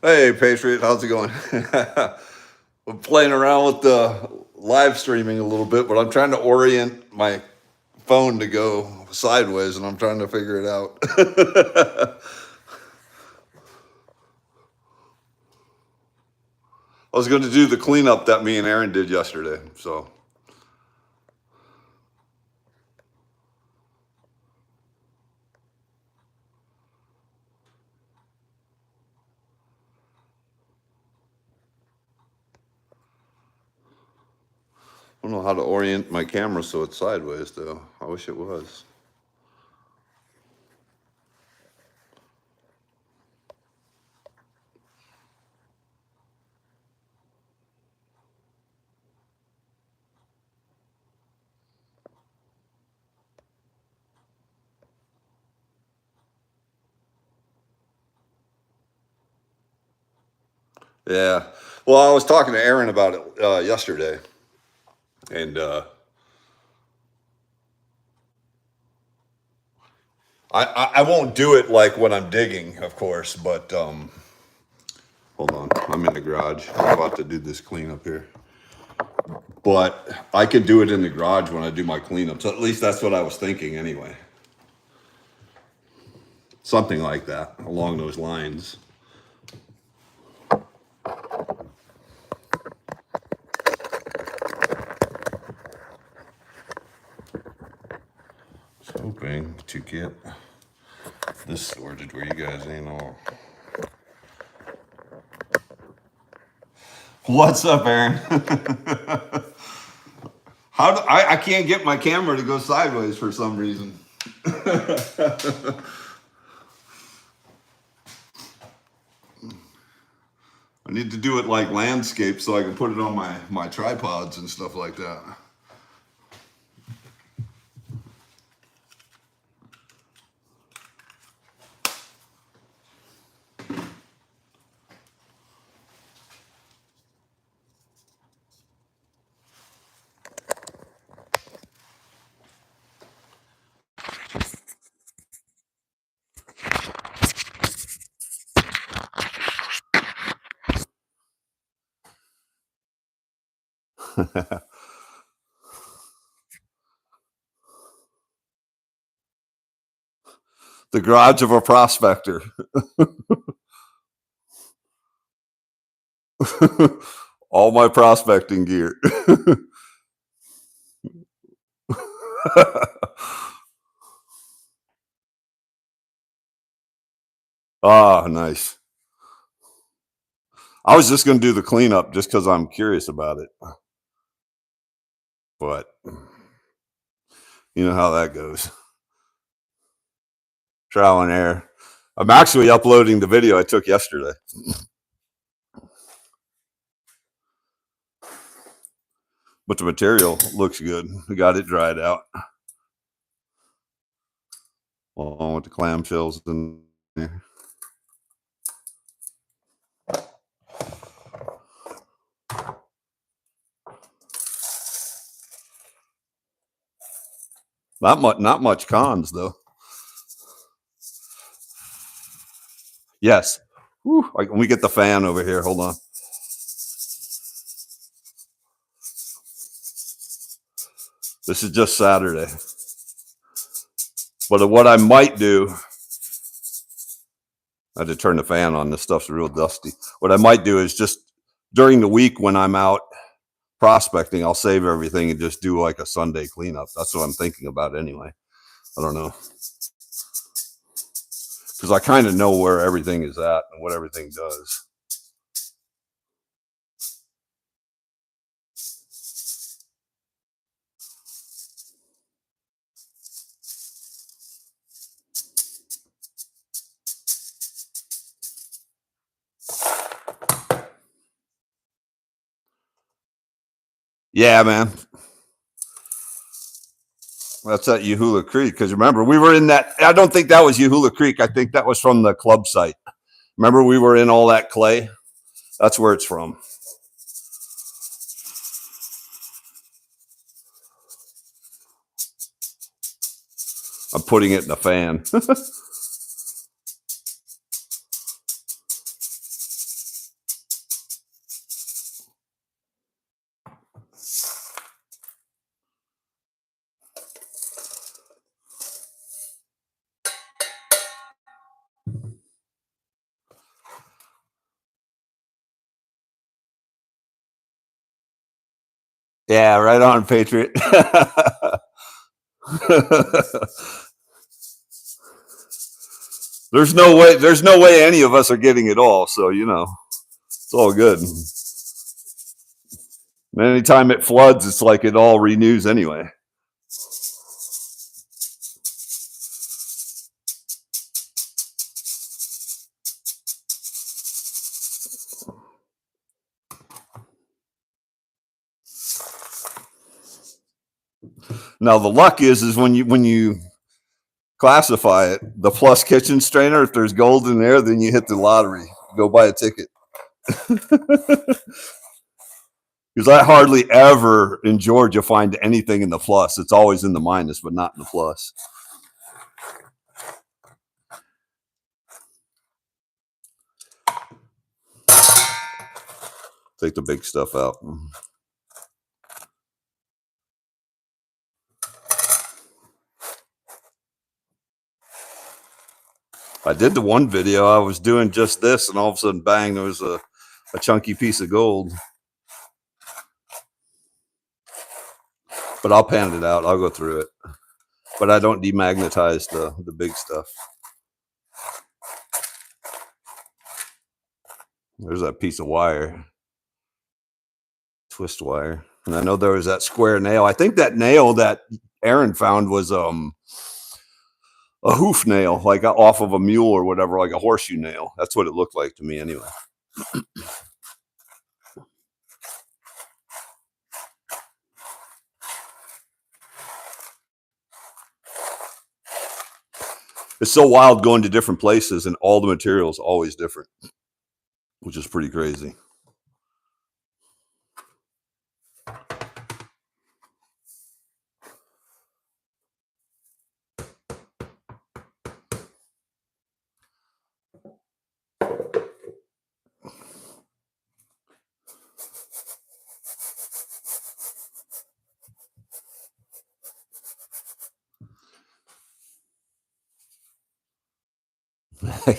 Hey, Patriot, how's it going? We're playing around with the live streaming a little bit, but I'm trying to orient my phone to go sideways, and I'm trying to figure it out. I was going to do the cleanup that me and Aaron did yesterday, so I don't know how to orient my camera so it's sideways, though. I wish it was. Yeah. Well, I was talking to Aaron about it yesterday, and I won't do it like when I'm digging, of course, but hold on, I'm in the garage. I'm about to do this cleanup here. But I could do it in the garage when I do my cleanup. So at least that's what I was thinking anyway. Something like that, along those lines. I was hoping to get this sorted where you guys ain't all. What's up, Aaron? I can't get my camera to go sideways for some reason. I need to do it like landscape so I can put it on my tripods and stuff like that. The garage of a prospector. All my prospecting gear. Ah, nice. I was just going to do the cleanup just because I'm curious about it, but you know how that goes. Trial and error. I'm actually uploading the video I took yesterday. But the material looks good. We got it dried out along with the clamshells in there. Not much cons though. Yes. Whew, let me get the fan over here. Hold on. This is just Saturday. But what I might do, I had to turn the fan on. This stuff's real dusty. What I might do is just during the week when I'm out prospecting, I'll save everything and just do like a Sunday cleanup. That's what I'm thinking about anyway. I don't know. Because I kind of know where everything is at and what everything does. Yeah, man. That's at Yahula Creek. Because remember, we were in that. I don't think that was Yahula Creek. I think that was from the club site. Remember, we were in all that clay? That's where it's from. I'm putting it in the fan. Yeah, right on, Patriot. There's no way any of us are getting it all, so it's all good. And anytime it floods, it's like it all renews anyway. Now the luck is when you classify it, the plus kitchen strainer, if there's gold in there, then you hit the lottery. Go buy a ticket. Because I hardly ever in Georgia find anything in the plus. It's always in the minus, but not in the plus. Take the big stuff out. I did the one video, I was doing just this, and all of a sudden, bang, there was a chunky piece of gold. But I'll pan it out. I'll go through it. But I don't demagnetize the big stuff. There's that piece of wire. Twist wire. And I know there was that square nail. I think that nail that Aaron found was a hoof nail, like off of a mule or whatever, like a horseshoe nail. That's what it looked like to me anyway. It's so wild going to different places and all the materials always different, which is pretty crazy.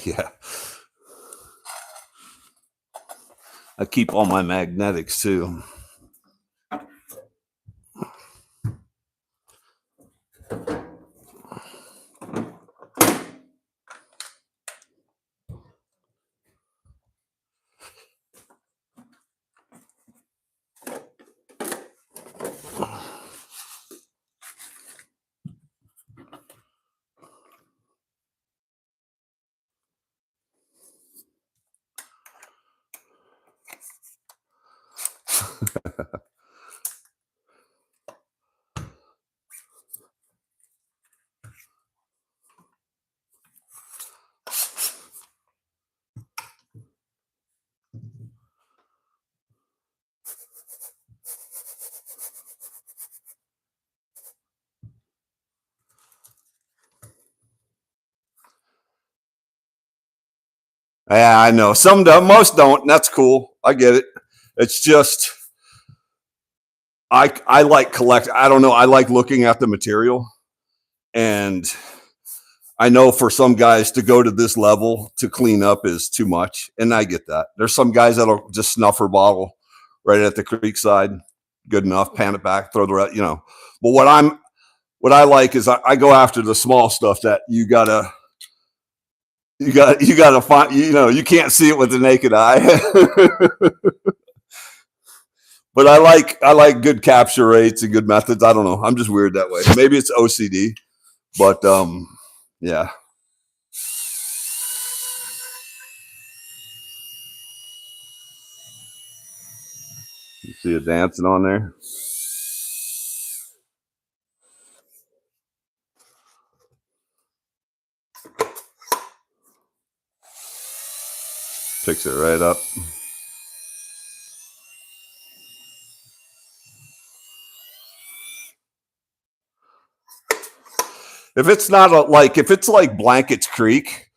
Yeah. I keep all my magnetics too. Yeah, I know. Some do, most don't. And that's cool. I get it. It's just I like collect. I don't know. I like looking at the material, and I know for some guys to go to this level to clean up is too much, and I get that. There's some guys that'll just snuff her bottle right at the creek side, good enough, pan it back, throw the rest, But what I like is I go after the small stuff that you gotta find. You can't see it with the naked eye. But I like good capture rates and good methods. I don't know. I'm just weird that way. Maybe it's OCD, but yeah. You see it dancing on there? Picks it right up. If it's not if it's like Blankets Creek,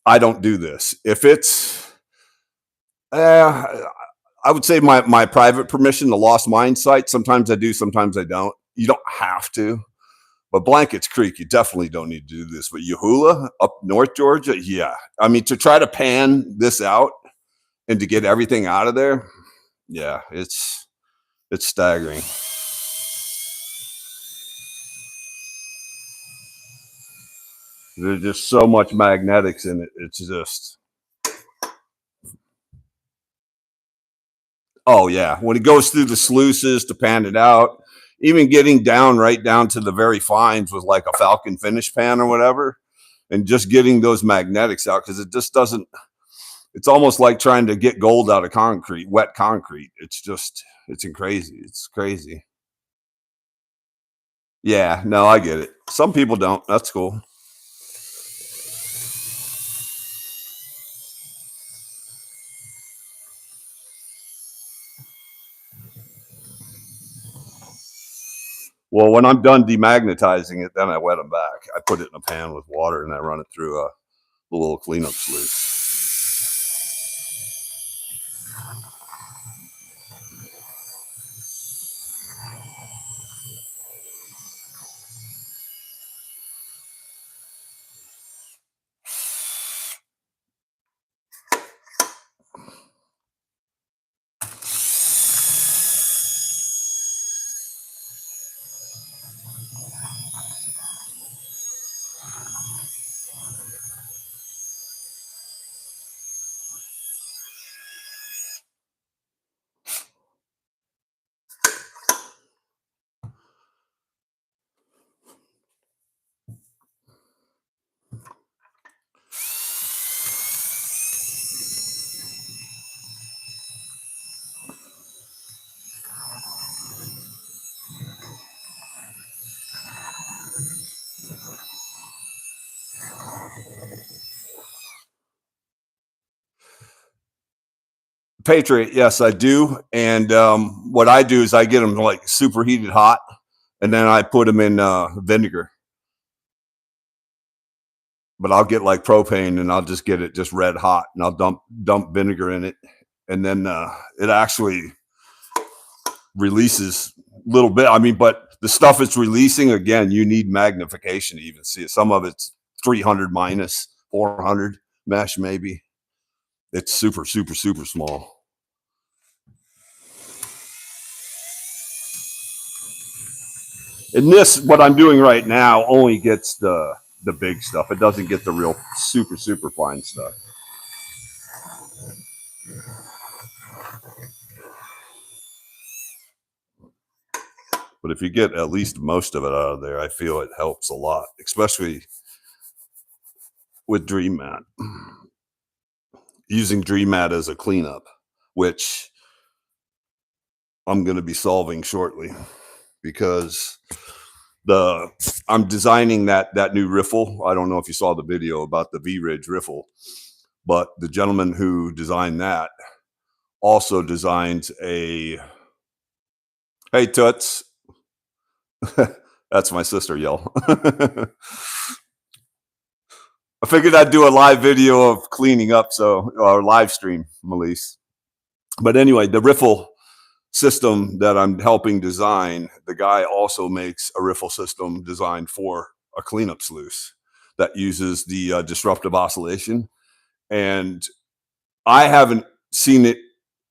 I don't do this. If it's, I would say my private permission, the Lost Mine site, sometimes I do, sometimes I don't. You don't have to. But Blankets Creek, you definitely don't need to do this. But Yahula up North Georgia, yeah. I mean, to try to pan this out and to get everything out of there, yeah, it's It's staggering. There's just so much magnetics in it. It's just, oh yeah. When it goes through the sluices to pan it out, even getting down right down to the very fines with like a Falcon finish pan or whatever, and just getting those magnetics out, because it just doesn't, it's almost like trying to get gold out of concrete, wet concrete. It's just, it's crazy. It's crazy. Yeah, no, I get it. Some people don't. That's cool. Well, when I'm done demagnetizing it, then I wet them back. I put it in a pan with water and I run it through a little cleanup sluice. Patriot, yes, I do. And what I do is I get them like superheated hot, and then I put them in vinegar. But I'll get like propane, and I'll just get it just red hot, and I'll dump vinegar in it, and then it actually releases a little bit. I mean, but the stuff it's releasing, again, you need magnification to even see it. Some of it's 300 minus 400 mesh, maybe. It's super, super, super small. And this, what I'm doing right now, only gets the big stuff. It doesn't get the real super, super fine stuff. But if you get at least most of it out of there, I feel it helps a lot, especially with Dream Mat. Using Dream Mat as a cleanup, which I'm going to be solving shortly, because I'm designing that new riffle. I don't know if you saw the video about the V-Ridge riffle, but the gentleman who designed that also designs a, hey Toots, that's my sister yell. I figured I'd do a live video of cleaning up, or live stream, Melise. But anyway, the riffle system that I'm helping design, the guy also makes a riffle system designed for a cleanup sluice that uses the disruptive oscillation. And I haven't seen it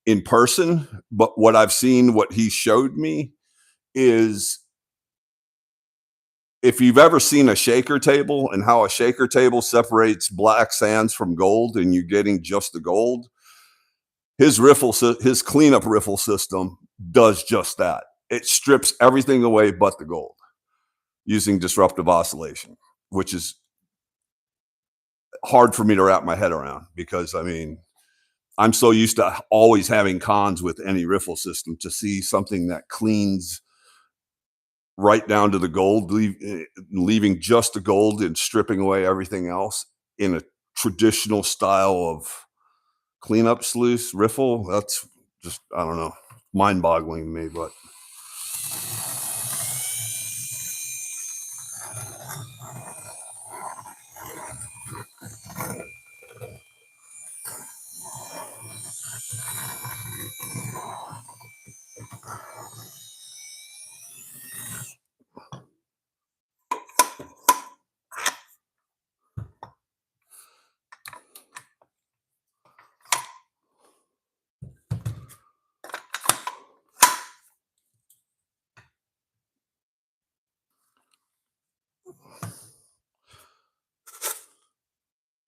in person, but what I've seen, what he showed me, is if you've ever seen a shaker table and how a shaker table separates black sands from gold and you're getting just the gold, his cleanup riffle system does just that. It strips everything away but the gold using disruptive oscillation, which is hard for me to wrap my head around, because I mean, I'm so used to always having cons with any riffle system, to see something that cleans right down to the gold, leaving just the gold and stripping away everything else in a traditional style of cleanup sluice riffle. That's just, I don't know, mind boggling to me. But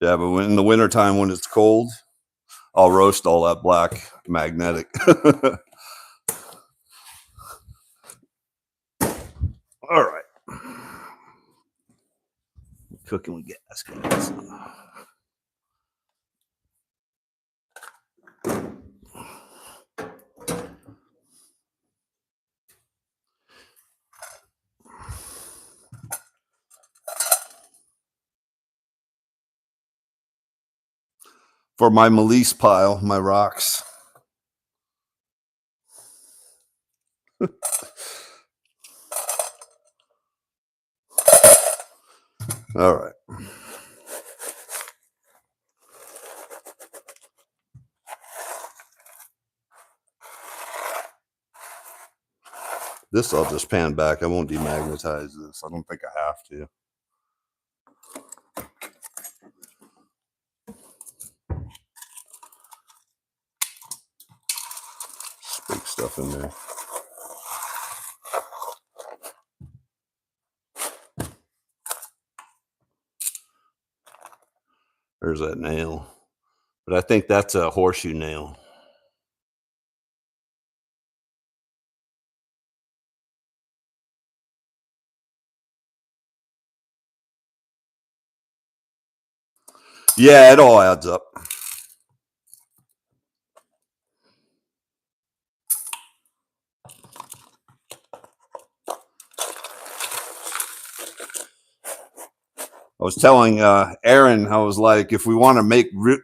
Yeah, but in the wintertime when it's cold, I'll roast all that black magnetic. All right. Cooking with gas, guys. For my Melise pile, my rocks. All right. This I'll just pan back. I won't demagnetize this. I don't think I have to. Big stuff in there. There's that nail. But I think that's a horseshoe nail. Yeah, it all adds up. I was telling Aaron, I was like, if we want to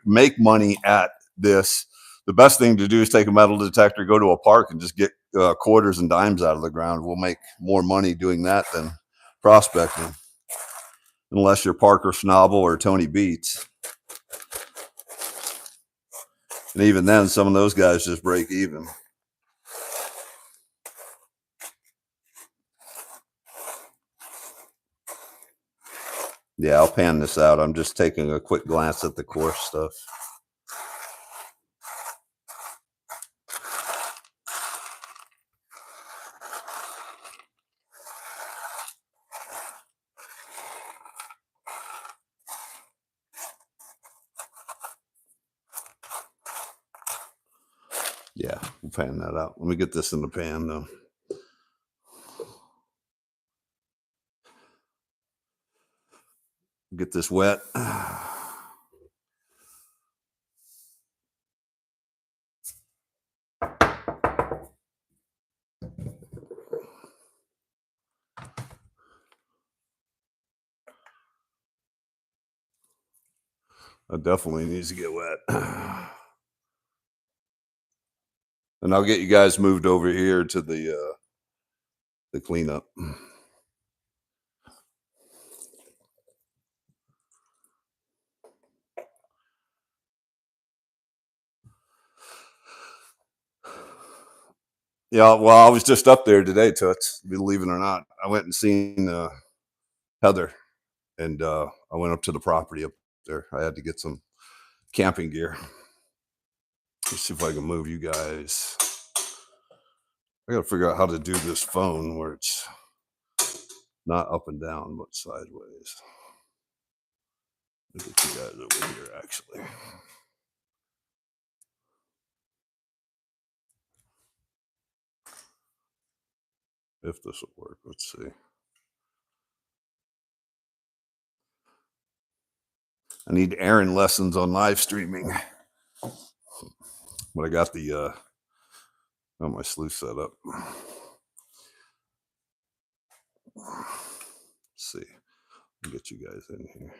make money at this, the best thing to do is take a metal detector, go to a park, and just get quarters and dimes out of the ground. We'll make more money doing that than prospecting, unless you're Parker Schnabel or Tony Beats. And even then, some of those guys just break even. Yeah, I'll pan this out. I'm just taking a quick glance at the course stuff. Yeah, we'll pan that out. Let me get this in the pan, though. Get this wet. It definitely needs to get wet. And I'll get you guys moved over here to the cleanup. Yeah, well, I was just up there today, Toots, believe it or not. I went and seen Heather, and I went up to the property up there. I had to get some camping gear. Let's see if I can move you guys. I got to figure out how to do this phone where it's not up and down, but sideways. Let me get you guys over here, actually. If this will work, let's see. I need Aaron lessons on live streaming. But I got the my sleeve set up. Let's see. I'll get you guys in here.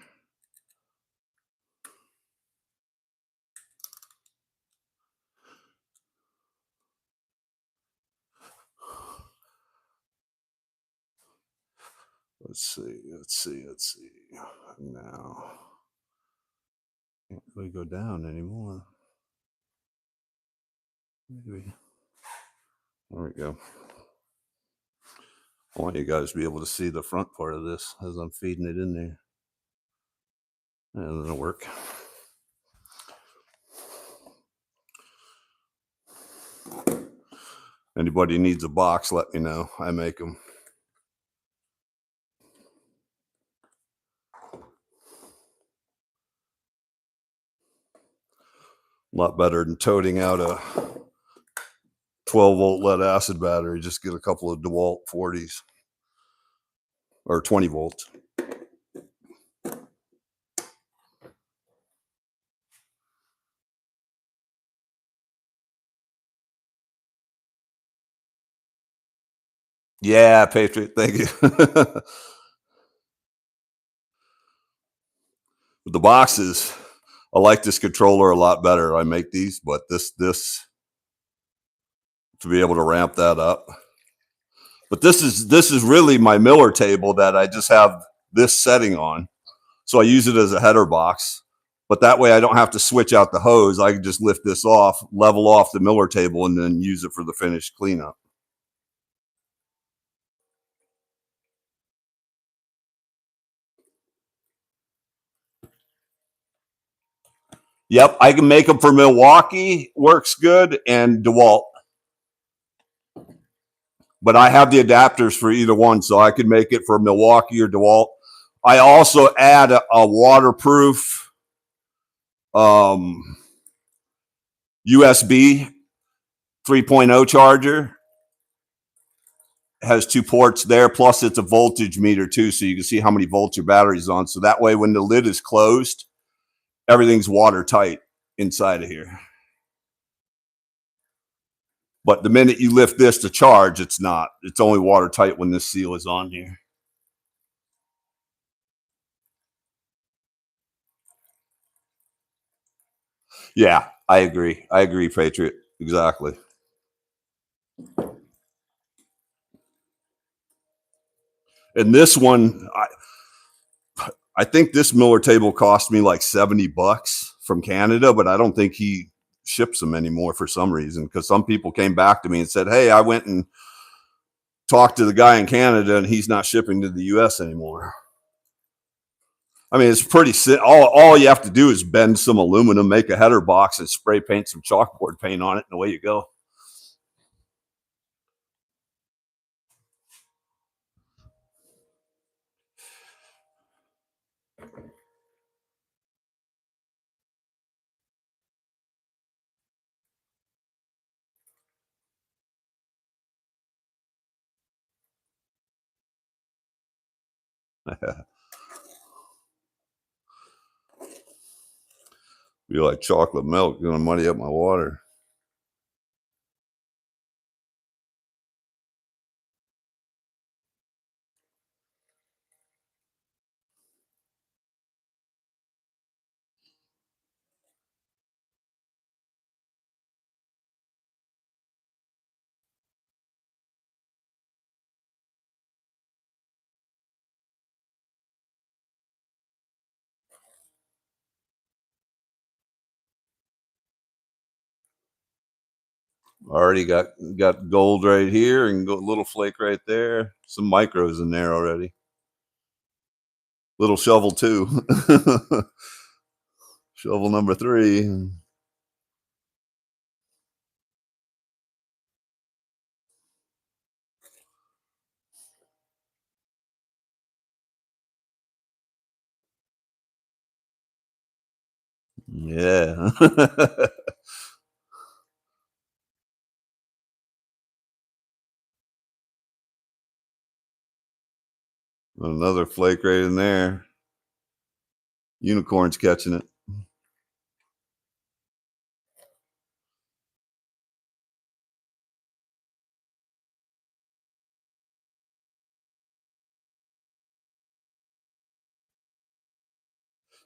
Let's see. Now, can't really go down anymore. Maybe. There we go. I want you guys to be able to see the front part of this as I'm feeding it in there. That doesn't work. Anybody needs a box, let me know. I make them. A lot better than toting out a 12-volt lead acid battery. Just get a couple of DeWalt 40s or 20 volts. Yeah, Patriot. Thank you. The boxes, I like this controller a lot better. I make these, but this to be able to ramp that up. But this is really my Miller table that I just have this setting on. So I use it as a header box. But that way I don't have to switch out the hose. I can just lift this off, level off the Miller table, and then use it for the finished cleanup. Yep, I can make them for Milwaukee, works good, and DeWalt. But I have the adapters for either one, so I could make it for Milwaukee or DeWalt. I also add a waterproof USB 3.0 charger. Has 2 ports there, plus it's a voltage meter too, so you can see how many volts your battery's on. So that way, when the lid is closed, everything's watertight inside of here. But the minute you lift this to charge, it's not. It's only watertight when this seal is on here. Yeah, I agree. I agree, Patriot. Exactly. And this one, I think this Miller table cost me like $70 from Canada, but I don't think he ships them anymore for some reason, because some people came back to me and said, hey, I went and talked to the guy in Canada and he's not shipping to the US anymore. I mean, it's pretty all you have to do is bend some aluminum, make a header box, and spray paint some chalkboard paint on it, and away you go. Be like chocolate milk, gonna muddy up my water. Already got gold right here and a little flake right there. Some micros in there already. Little shovel too. Shovel number 3. Yeah. Another flake right in there. Unicorn's catching it.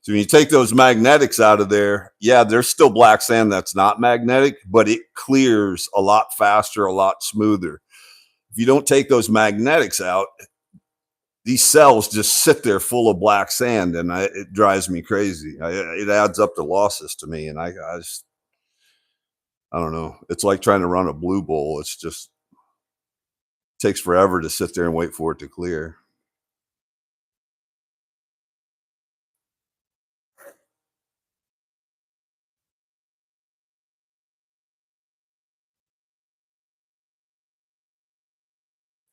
So when you take those magnetics out of there, yeah, there's still black sand that's not magnetic, but it clears a lot faster, a lot smoother. If you don't take those magnetics out, these cells just sit there full of black sand, and it drives me crazy. It adds up to losses to me, and I don't know. It's like trying to run a blue bowl. It's just takes forever to sit there and wait for it to clear.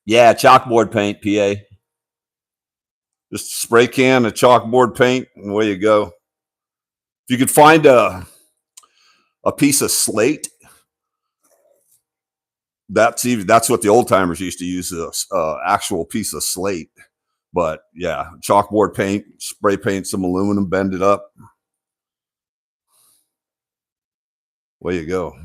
Yeah, chalkboard paint, PA. Just a spray can of chalkboard paint, and away you go. If you could find a piece of slate. That's what the old timers used to use, this actual piece of slate. But yeah, chalkboard paint, spray paint some aluminum, bend it up. Way you go.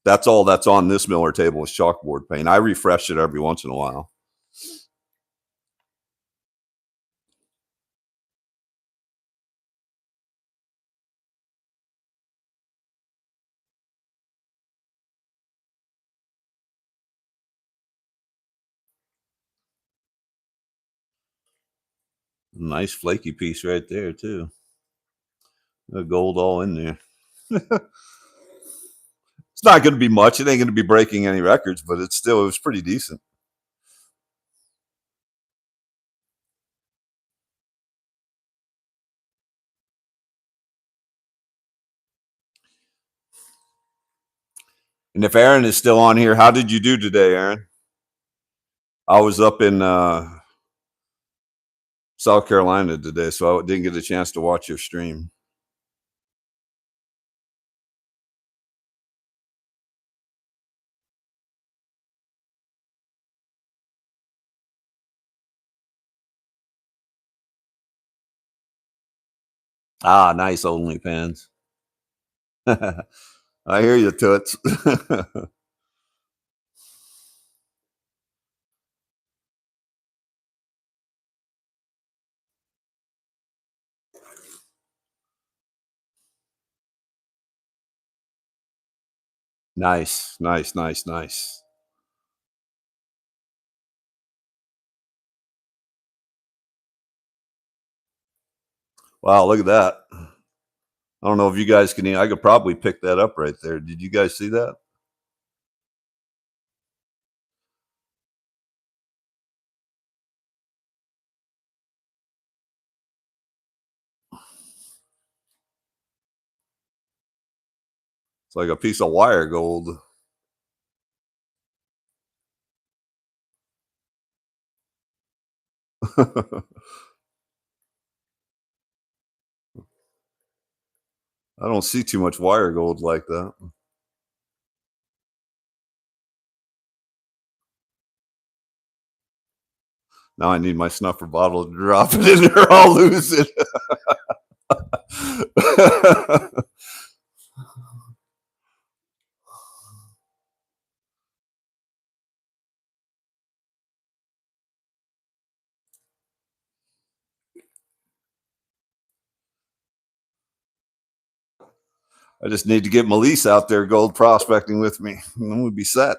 That's all that's on this Miller table is chalkboard paint. I refresh it every once in a while. Nice flaky piece right there too. The gold all in there. It's not going to be much. It ain't going to be breaking any records, but it was pretty decent. And if Aaron is still on here, how did you do today, Aaron? I was up in South Carolina today, so I didn't get a chance to watch your stream. Ah, nice OnlyFans. I hear you, Toots. Nice, nice, nice, nice. Wow, look at that. I don't know if you guys can. I could probably pick that up right there. Did you guys see that? It's like a piece of wire gold. I don't see too much wire gold like that. Now I need my snuffer bottle to drop it in there. I'll lose it. I just need to get Melise out there gold prospecting with me, and then we'd be set.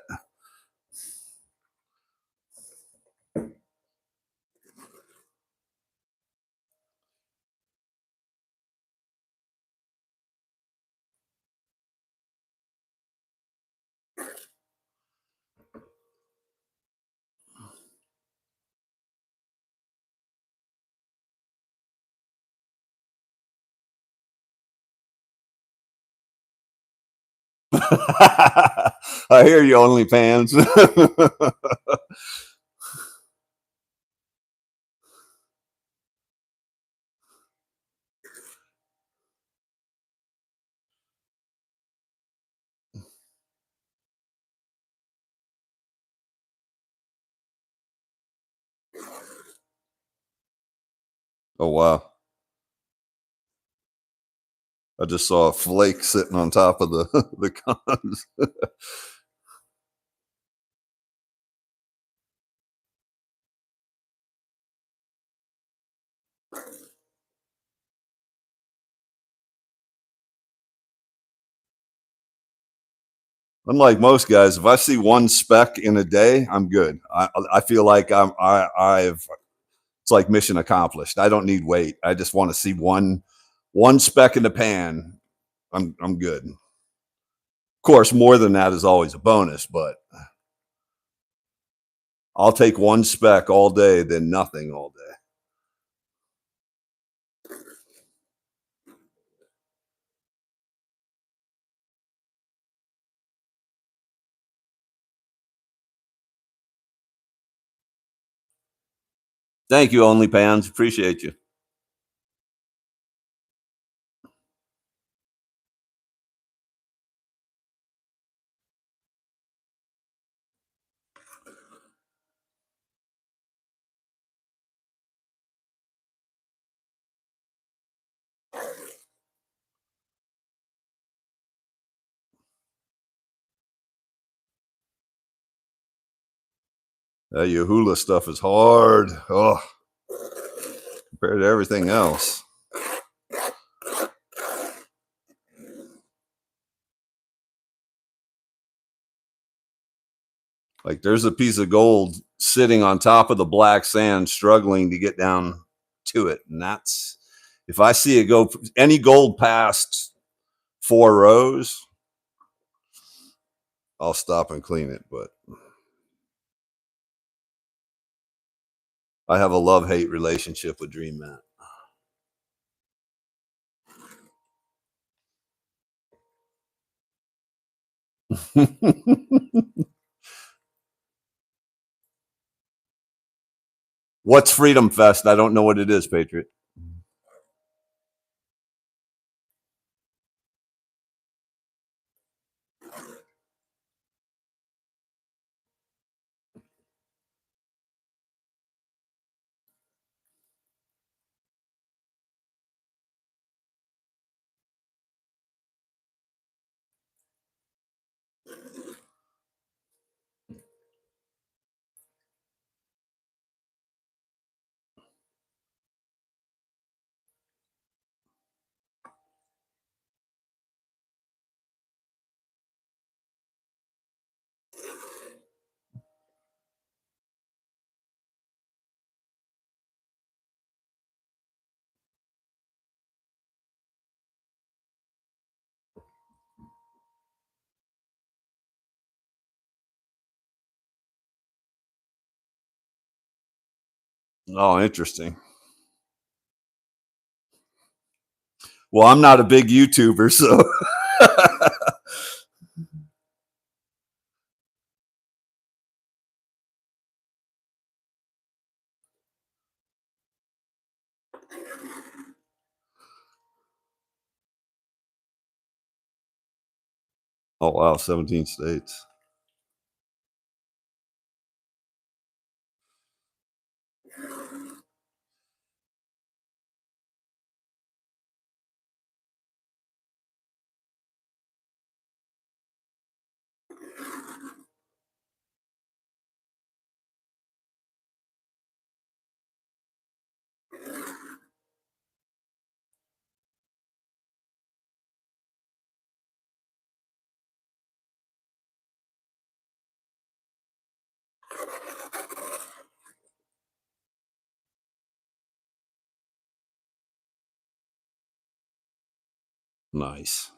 I hear you, OnlyFans. Oh wow! I just saw a flake sitting on top of the the cons. Unlike most guys, if I see one speck in a day, I'm good. I feel like I've it's like mission accomplished. I don't need weight. I just want to see one speck in the pan. I'm good. Of course, more than that is always a bonus, but I'll take one speck all day than nothing all day. Thank you, OnlyPans. Appreciate you. That Yahula stuff is hard. Oh, compared to everything else. Like there's a piece of gold sitting on top of the black sand, struggling to get down to it. And that's, if I see it go any gold past 4 rows, I'll stop and clean it. But I have a love-hate relationship with Dream Mat. What's Freedom Fest? I don't know what it is, Patriot. Oh, interesting. Well, I'm not a big YouTuber, so. Oh, wow, 17 states. Nice.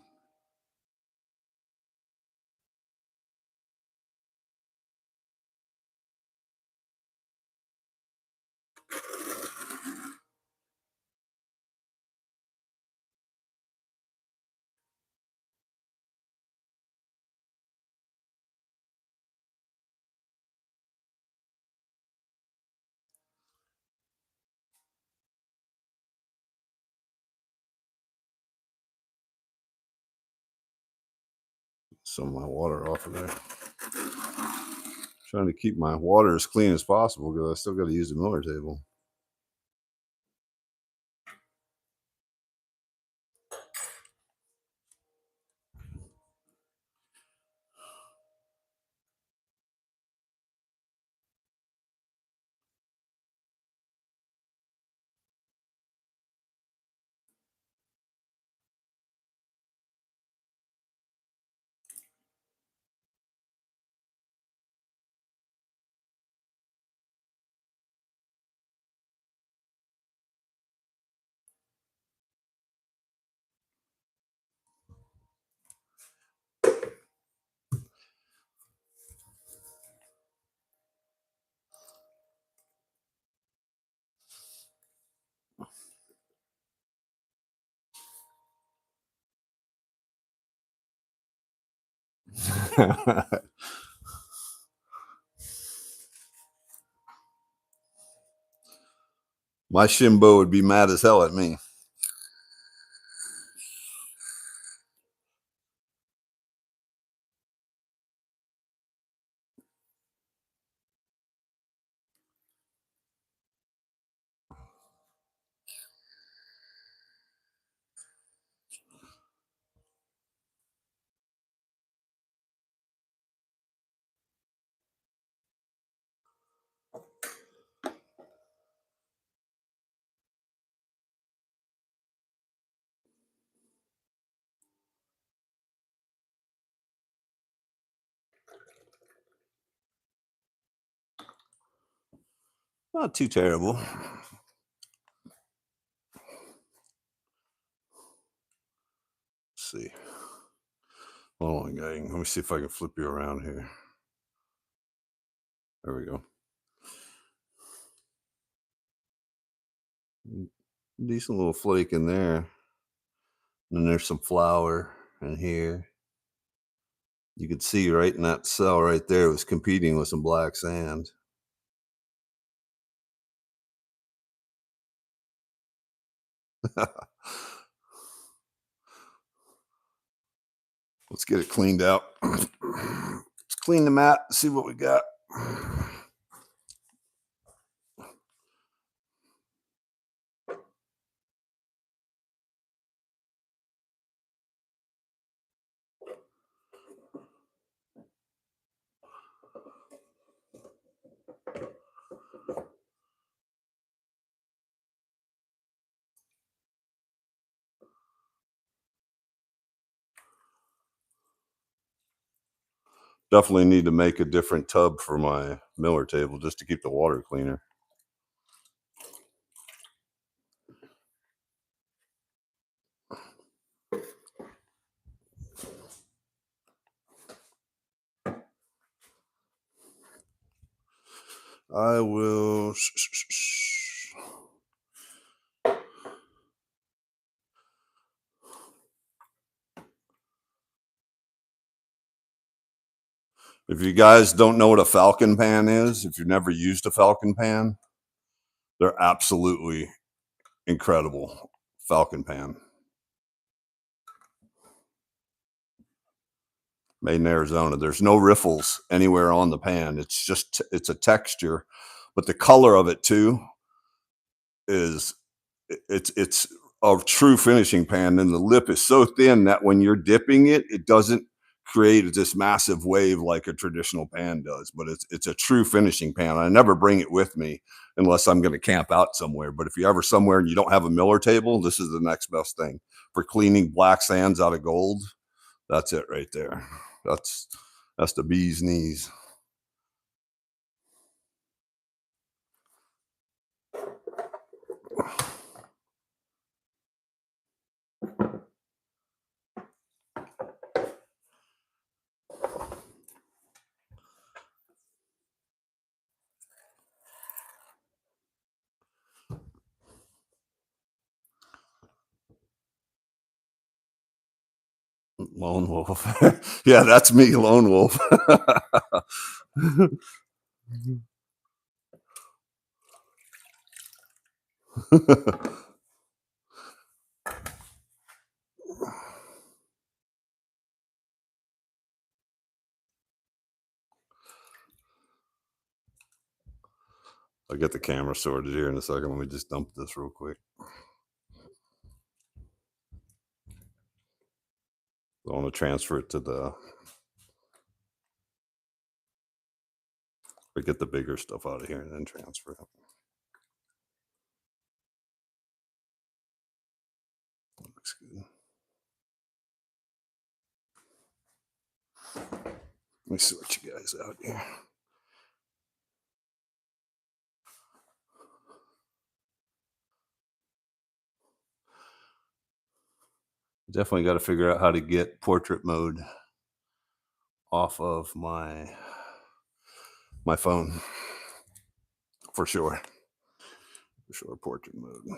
Some of my water off of there. Trying to keep my water as clean as possible because I still got to use the Miller table. My Shimbo would be mad as hell at me. Not too terrible. Let's see. Hold on, gang. Let me see if I can flip you around here. There we go. Decent little flake in there. And then there's some flour in here. You could see right in that cell right there, it was competing with some black sand. Let's get it cleaned out. Let's clean the mat, see what we got. Definitely need to make a different tub for my Miller table just to keep the water cleaner. I will. If you guys don't know what a Falcon pan is, if you've never used a Falcon pan, they're absolutely incredible. Falcon pan. Made in Arizona. There's no riffles anywhere on the pan. It's just, it's a texture, but the color of it too is, it's a true finishing pan. And the lip is so thin that when you're dipping it, it doesn't create this massive wave like a traditional pan does, but it's a true finishing pan. I never bring it with me unless I'm going to camp out somewhere. But if you're ever somewhere and you don't have a Miller table, this is the next best thing for cleaning black sands out of gold. That's it right there. That's the bee's knees. Lone wolf. Yeah, that's me, lone wolf. I'll get the camera sorted here in a second. Let me just dump this real quick. I want to transfer it to the, or get the bigger stuff out of here and then transfer it. Looks good. Let me sort you guys out here. Definitely got to figure out how to get portrait mode off of my phone. For sure. For sure, portrait mode.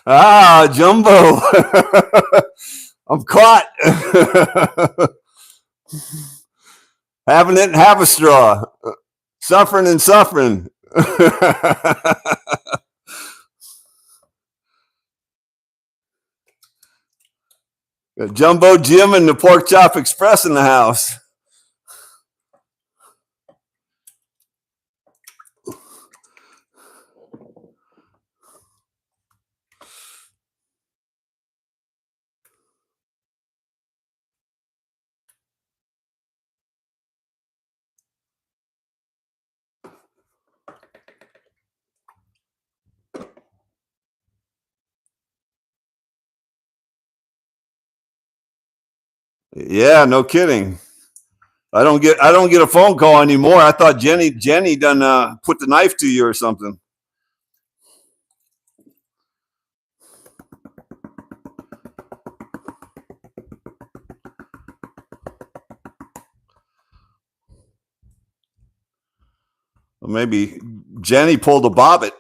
Ah, Jumbo. I'm caught. Having it and have a straw. Suffering and suffering. Jumbo Jim and the Pork Chop Express in the house. Yeah, no kidding. I don't get a phone call anymore. I thought Jenny done put the knife to you or something. Well, maybe Jenny pulled a bobbit.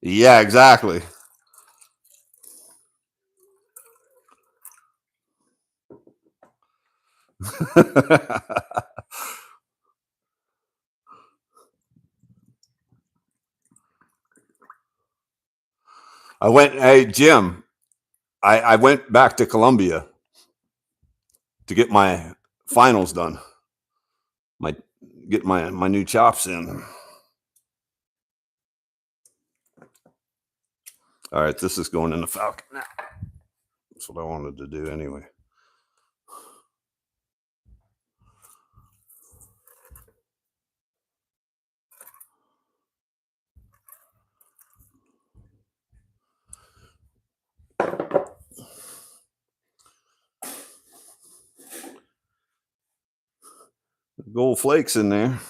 Yeah, exactly. Hey Jim, I went back to Columbia to get my finals done. My get my new chops in. All right, this is going in the Falcon now. That's what I wanted to do anyway. Gold flakes in there.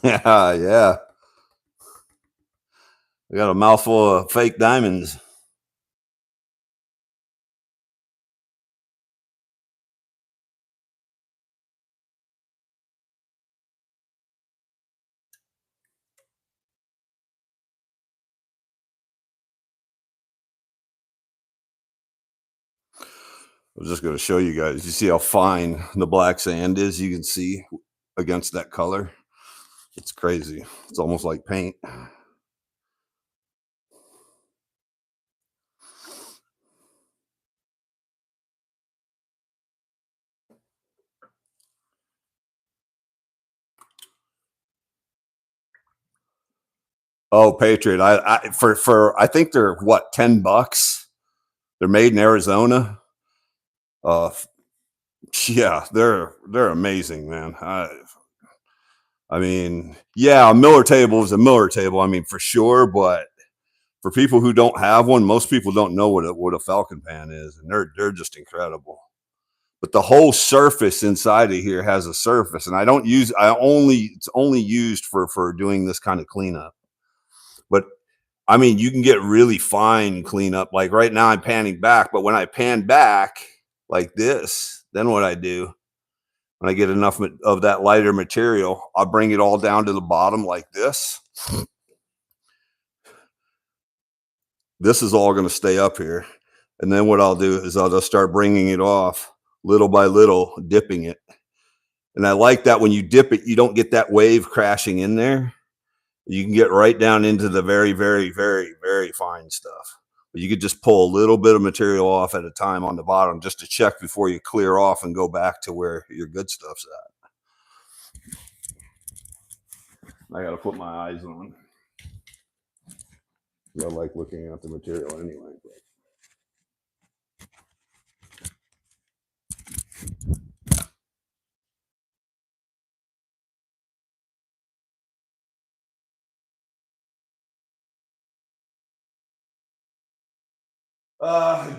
Yeah, yeah. I got a mouthful of fake diamonds. I was just going to show you guys. You see how fine the black sand is? You can see against that color. It's crazy. It's almost like paint. Oh, Patriot. For I think they're what, $10. They're made in Arizona. Uh yeah, they're amazing, man. I mean, yeah, a Miller table is a Miller table. I mean, for sure, but for people who don't have one, most people don't know what a Falcon pan is, and they're just incredible. But the whole surface inside of here has a surface, and it's only used for doing this kind of cleanup. But I mean, you can get really fine cleanup. Like right now, I'm panning back, but when I pan back like this, then what I do when I get enough of that lighter material, I'll bring it all down to the bottom like this. This is all going to stay up here. And then what I'll do is I'll just start bringing it off little by little, dipping it. And I like that when you dip it, you don't get that wave crashing in there. You can get right down into the very, very, very, very fine stuff. But you could just pull a little bit of material off at a time on the bottom just to check before you clear off and go back to where your good stuff's at. I got to put my eyes on. I like looking at the material anyway.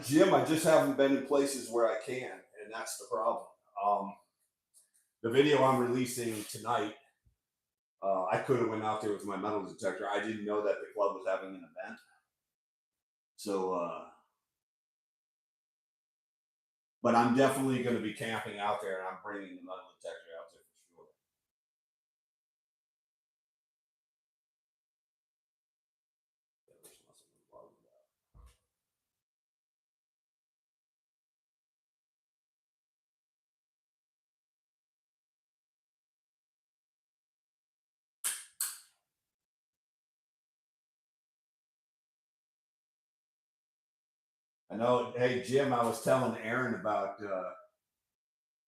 Jim, I just haven't been in places where I can, and that's the problem. Um, the video I'm releasing tonight, I could have went out there with my metal detector. I didn't know that the club was having an event, so. But I'm definitely going to be camping out there, and I'm bringing the metal detector out there for sure. I know. Hey, Jim, I was telling Aaron about.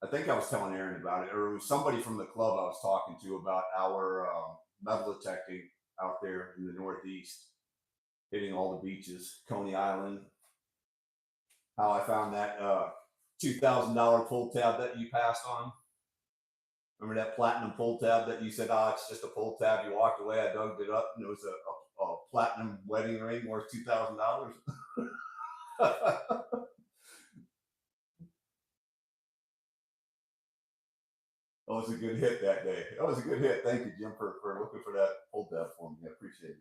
I think I was telling Aaron about it, or it was somebody from the club I was talking to about our metal detecting out there in the Northeast, hitting all the beaches, Coney Island. How I found that $2,000 pull tab that you passed on. Remember that platinum pull tab that you said, "Ah, it's just a pull tab." You walked away. I dug it up, and it was a platinum wedding ring worth $2,000. That was a good hit that day. That was a good hit. Thank you, Jim, for looking for that pull tab for me. I appreciate it.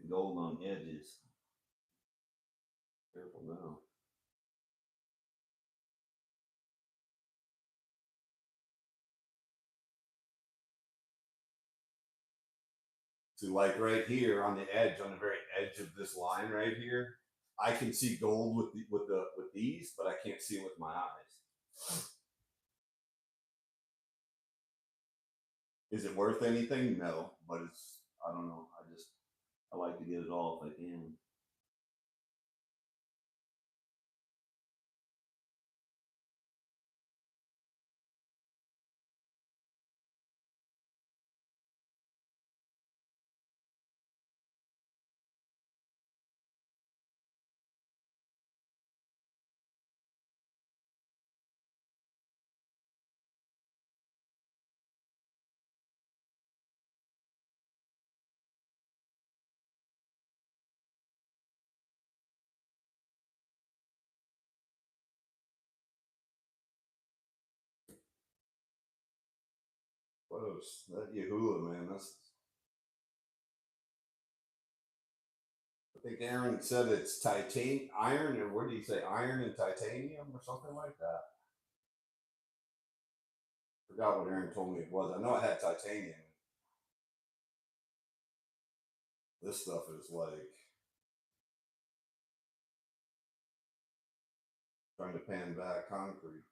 Gold on edges. Careful now. So like right here on the edge, on the very edge of this line right here, I can see gold with these, but I can't see it with my eyes. Is it worth anything? No, but it's I don't know. I like to get it all if I can. Close. That Yahuwah, man. That's I think Aaron said it's titanium, iron, or what do you say, iron and titanium or something like that. Forgot what Aaron told me it was. I know I had titanium. This stuff is like trying to pan back concrete.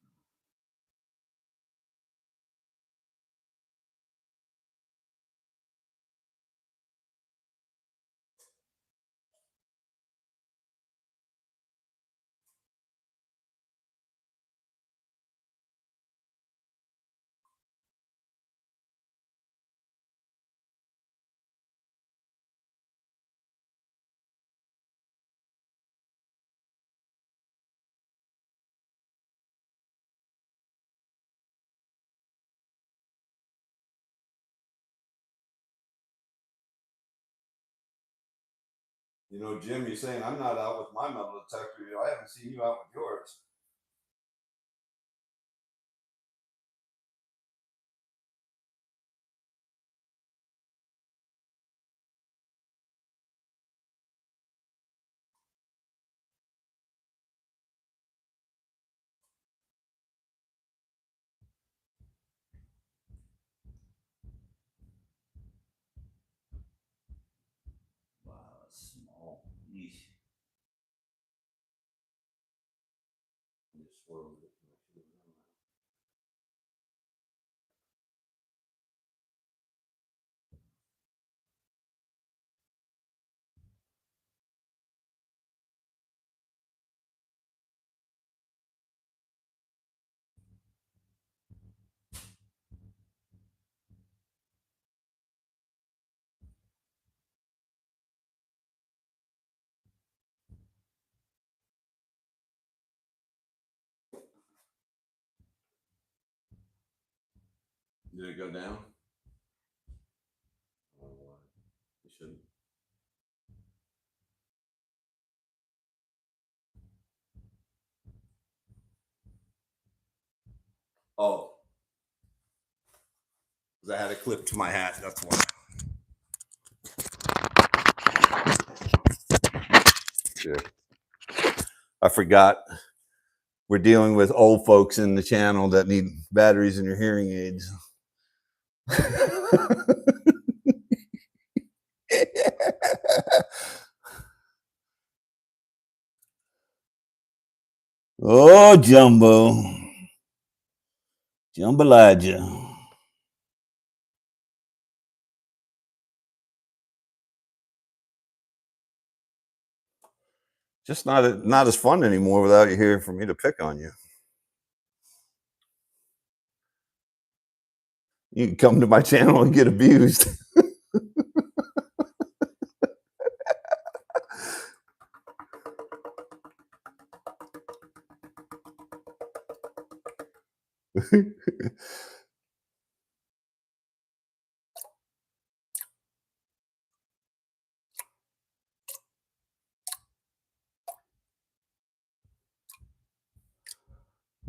You know, Jim, you're saying I'm not out with my metal detector. You know, I haven't seen you out with yours. Wow, that's small. Yeesh. I just swirled it. I should have done that. Did it go down? Oh, because I had it clipped to my hat. That's why. Sure. I forgot. We're dealing with old folks in the channel that need batteries in your hearing aids. Oh, Jumbo. Jambalaya. Just not as fun anymore without you here for me to pick on you. You can come to my channel and get abused.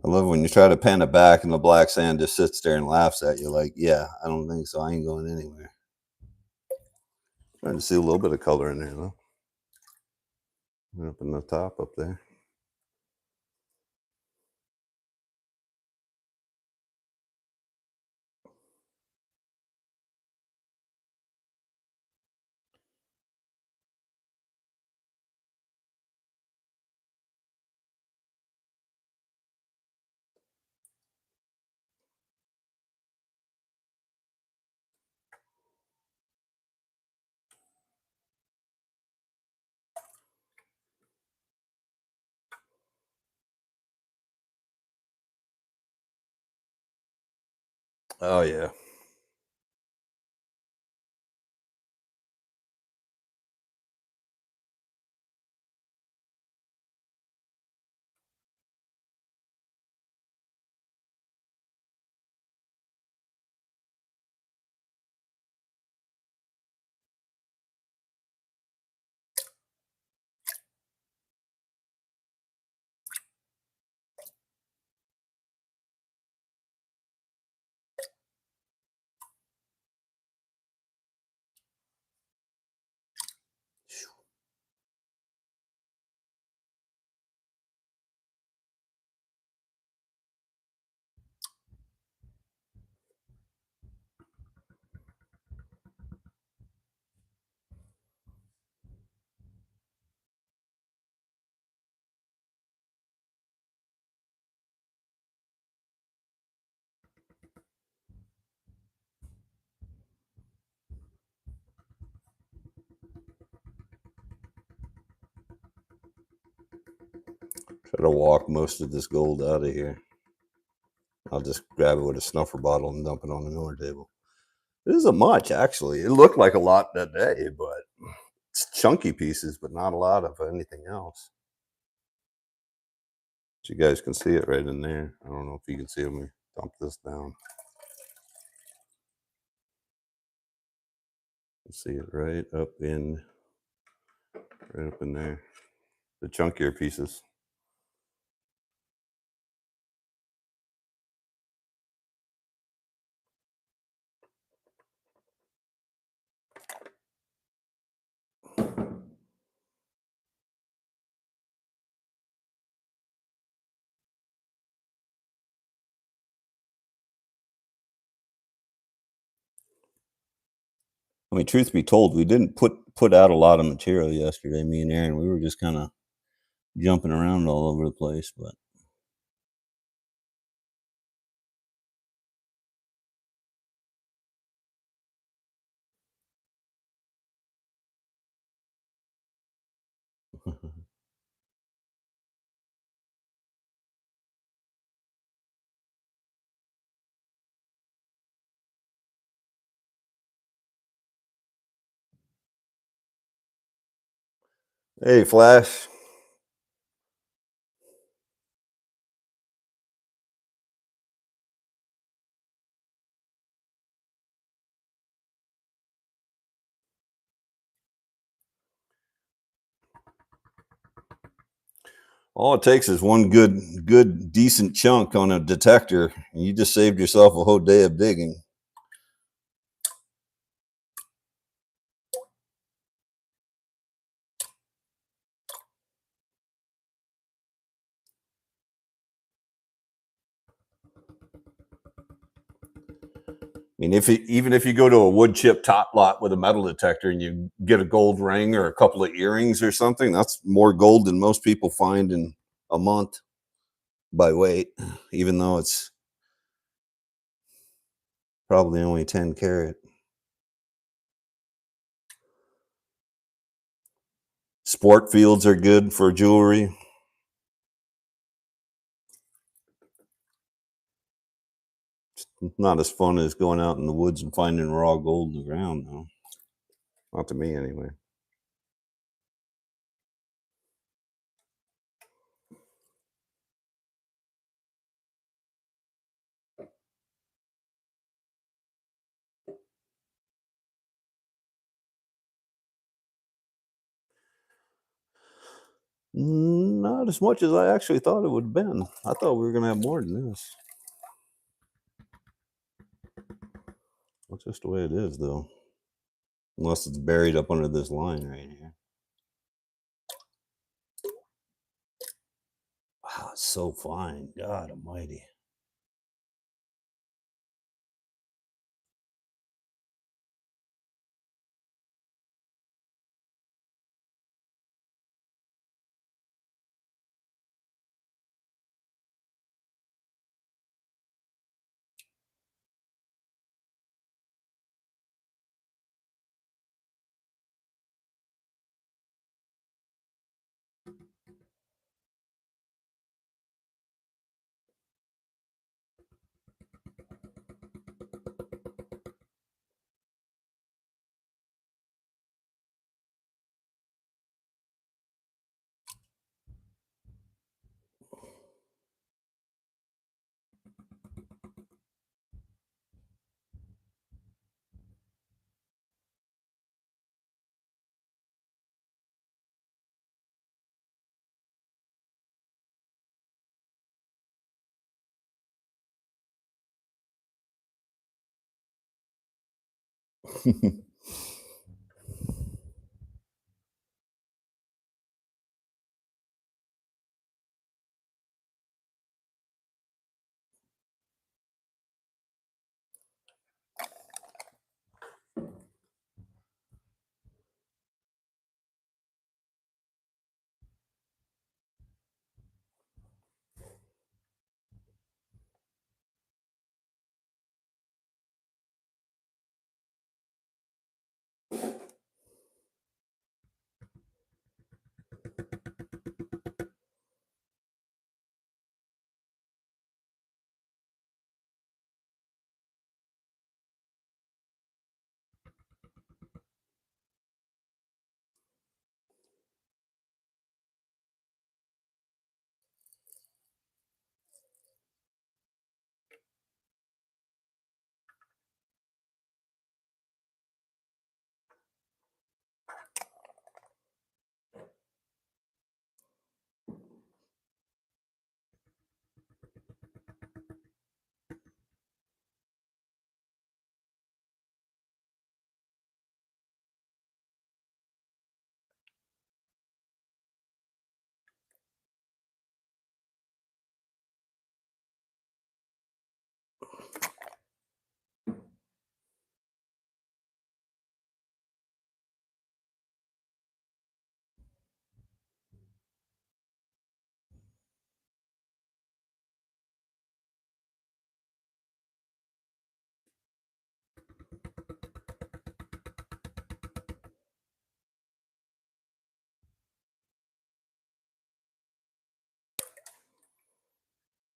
I love when you try to pan it back and the black sand just sits there and laughs at you like, yeah, I don't think so. I ain't going anywhere. Trying to see a little bit of color in there, though. Up in the top up there. Oh, yeah. Try to walk most of this gold out of here. I'll just grab it with a snuffer bottle and dump it on the miller table. It isn't much, actually. It looked like a lot that day, but it's chunky pieces, but not a lot of anything else. But you guys can see it right in there. I don't know if you can see it. Let me dump this down. You see it right up in there. The chunkier pieces. I mean, truth be told, we didn't put out a lot of material yesterday. Me and Aaron, we were just kind of jumping around all over the place. But hey, Flash. All it takes is one good, decent chunk on a detector, and you just saved yourself a whole day of digging. I mean, even if you go to a wood chip top lot with a metal detector and you get a gold ring or a couple of earrings or something, that's more gold than most people find in a month by weight, even though it's probably only 10 carat. Sport fields are good for jewelry. Not as fun as going out in the woods and finding raw gold in the ground, though. Not to me, anyway. Not as much as I actually thought it would have been. I thought we were going to have more than this. That's just the way it is, though. Unless it's buried up under this line right here. Wow, it's so fine. God almighty.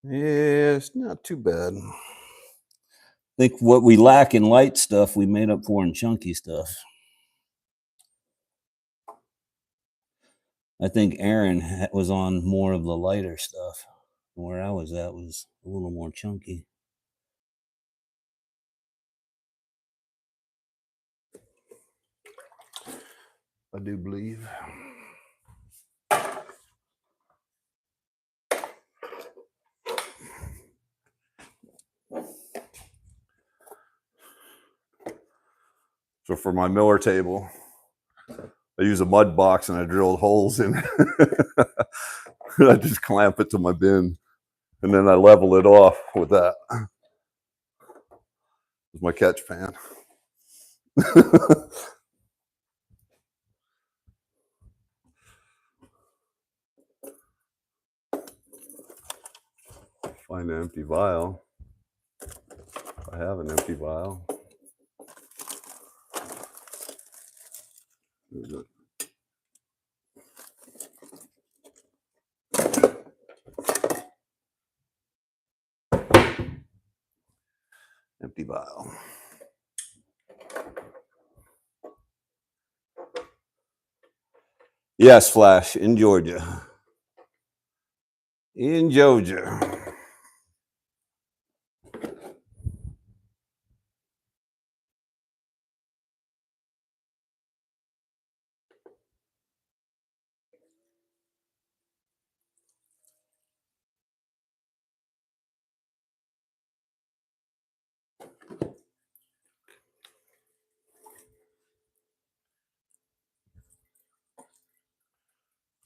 Yeah, it's not too bad. I think what we lack in light stuff, we made up for in chunky stuff. I think Aaron was on more of the lighter stuff. Where I was at was a little more chunky. I do believe. So for my Miller table, I use a mud box and I drilled holes in it. I just clamp it to my bin and then I level it off with that. With my catch pan. Find an empty vial. I have an empty vial. Empty vial. Yes, Flash, in Georgia. In Georgia.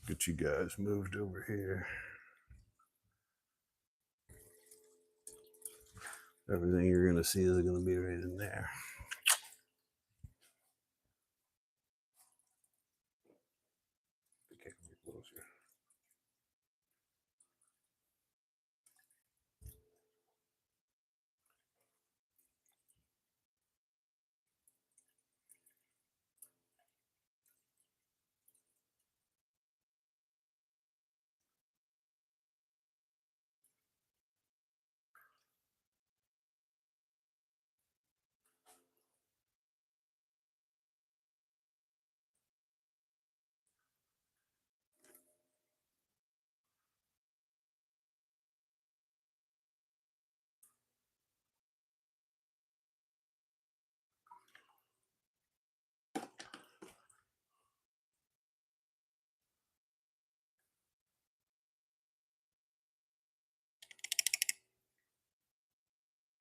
Get you guys moved over here. Everything you're going to see is going to be right in there.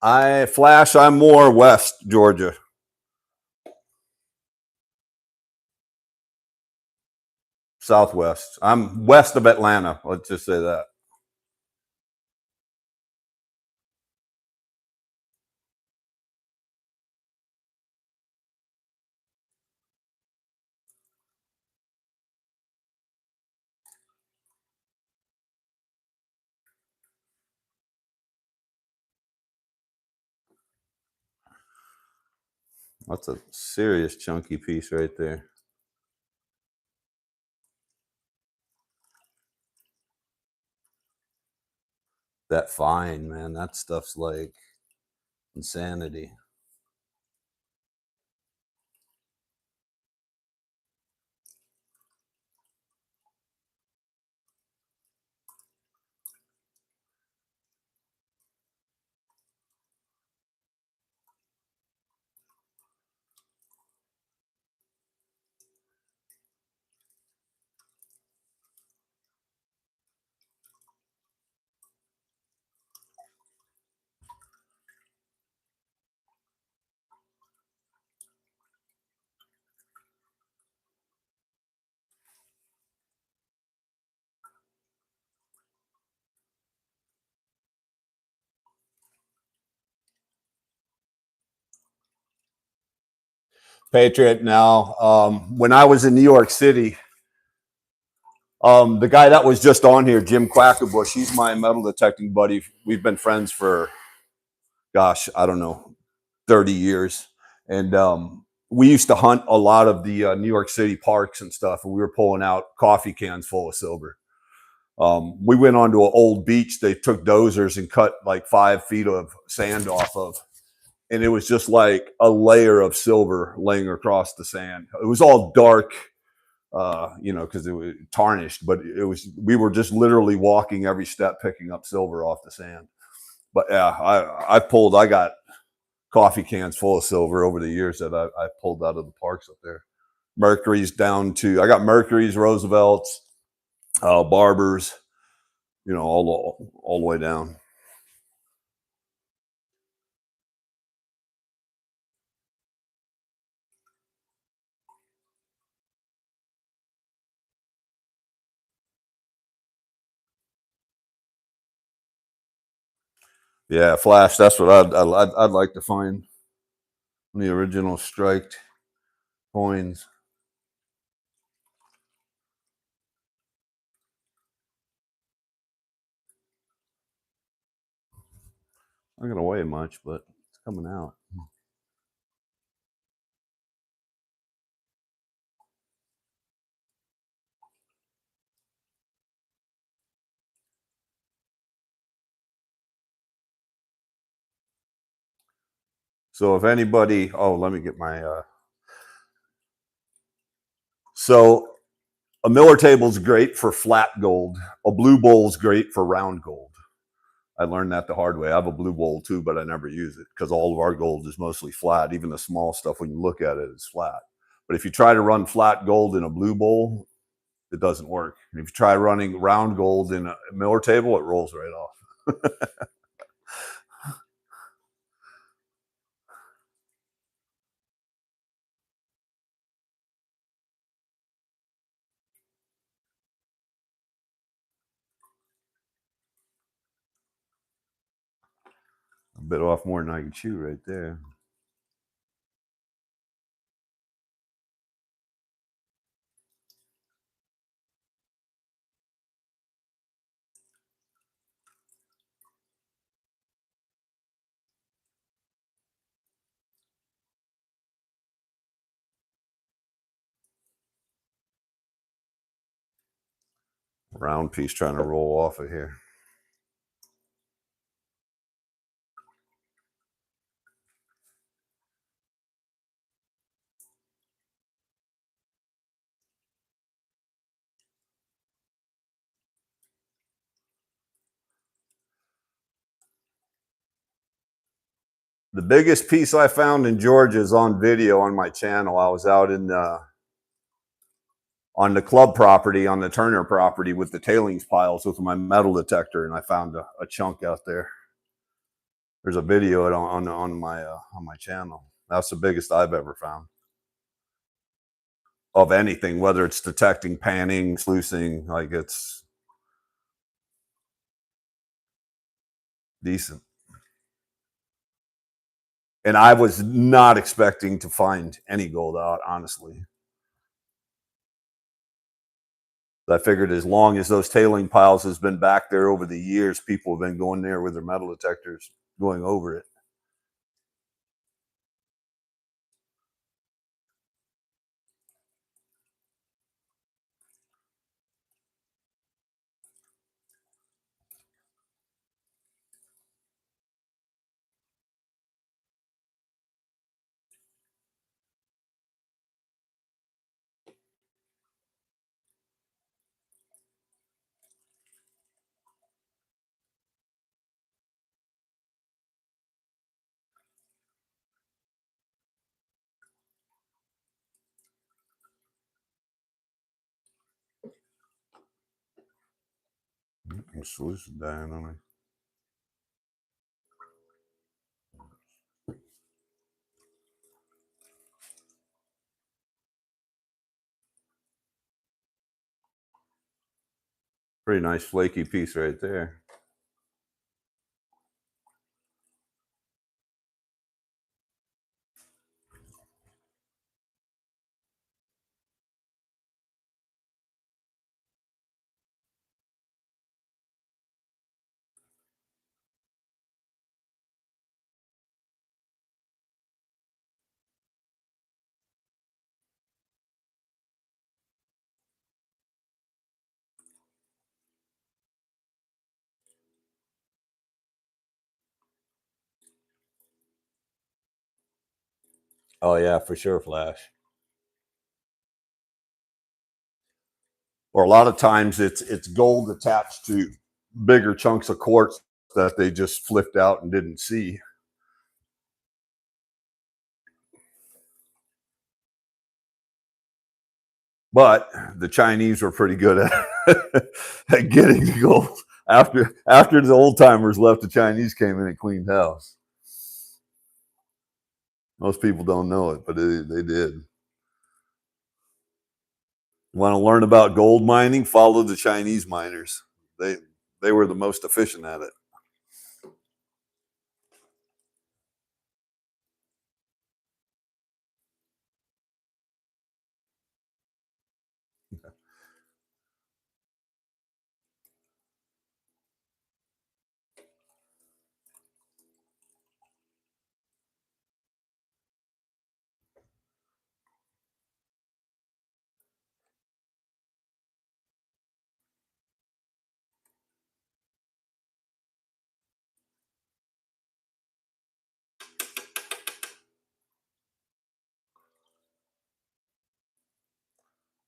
I'm more West Georgia. Southwest. I'm west of Atlanta. Let's just say that. That's a serious chunky piece right there. That fine, man. That stuff's like insanity. Patriot now. When I was in New York City, the guy that was just on here, Jim Quackerbush, he's my metal detecting buddy. We've been friends for, gosh, I don't know, 30 years. And we used to hunt a lot of the New York City parks and stuff, and we were pulling out coffee cans full of silver. We went onto an old beach. They took dozers and cut like 5 feet of sand off of. And it was just like a layer of silver laying across the sand. It was all dark, because it was tarnished, but we were just literally walking every step, picking up silver off the sand. But yeah, I got coffee cans full of silver over the years that I pulled out of the parks up there. Mercury's I got Mercury's, Roosevelt's, Barbers, all the way down. Yeah, flash. That's what I'd like to find. The original striked coins. Not gonna weigh much, but it's coming out. So if anybody, oh, let me get my. So a Miller table is great for flat gold. A blue bowl is great for round gold. I learned that the hard way. I have a blue bowl too, but I never use it because all of our gold is mostly flat. Even the small stuff, when you look at it, is flat. But if you try to run flat gold in a blue bowl, it doesn't work. And if you try running round gold in a Miller table, it rolls right off. A bit off more than I can chew right there. Round piece trying to roll off of here. The biggest piece I found in Georgia is on video on my channel. I was out in on the club property, on the Turner property, with the tailings piles with my metal detector, and I found a chunk out there. There's a video on my channel. That's the biggest I've ever found of anything, whether it's detecting panning, sluicing. Like, it's decent. And I was not expecting to find any gold out, honestly. I figured as long as those tailing piles has been back there over the years, people have been going there with their metal detectors going over it. Sluicing down on it. Pretty nice flaky piece right there. Oh yeah, for sure, flash. Or a lot of times it's gold attached to bigger chunks of quartz that they just flipped out and didn't see. But the Chinese were pretty good at getting the gold. After the old timers left, the Chinese came in and cleaned house. Most people don't know it, but they did. Want to learn about gold mining? Follow the Chinese miners. They were the most efficient at it.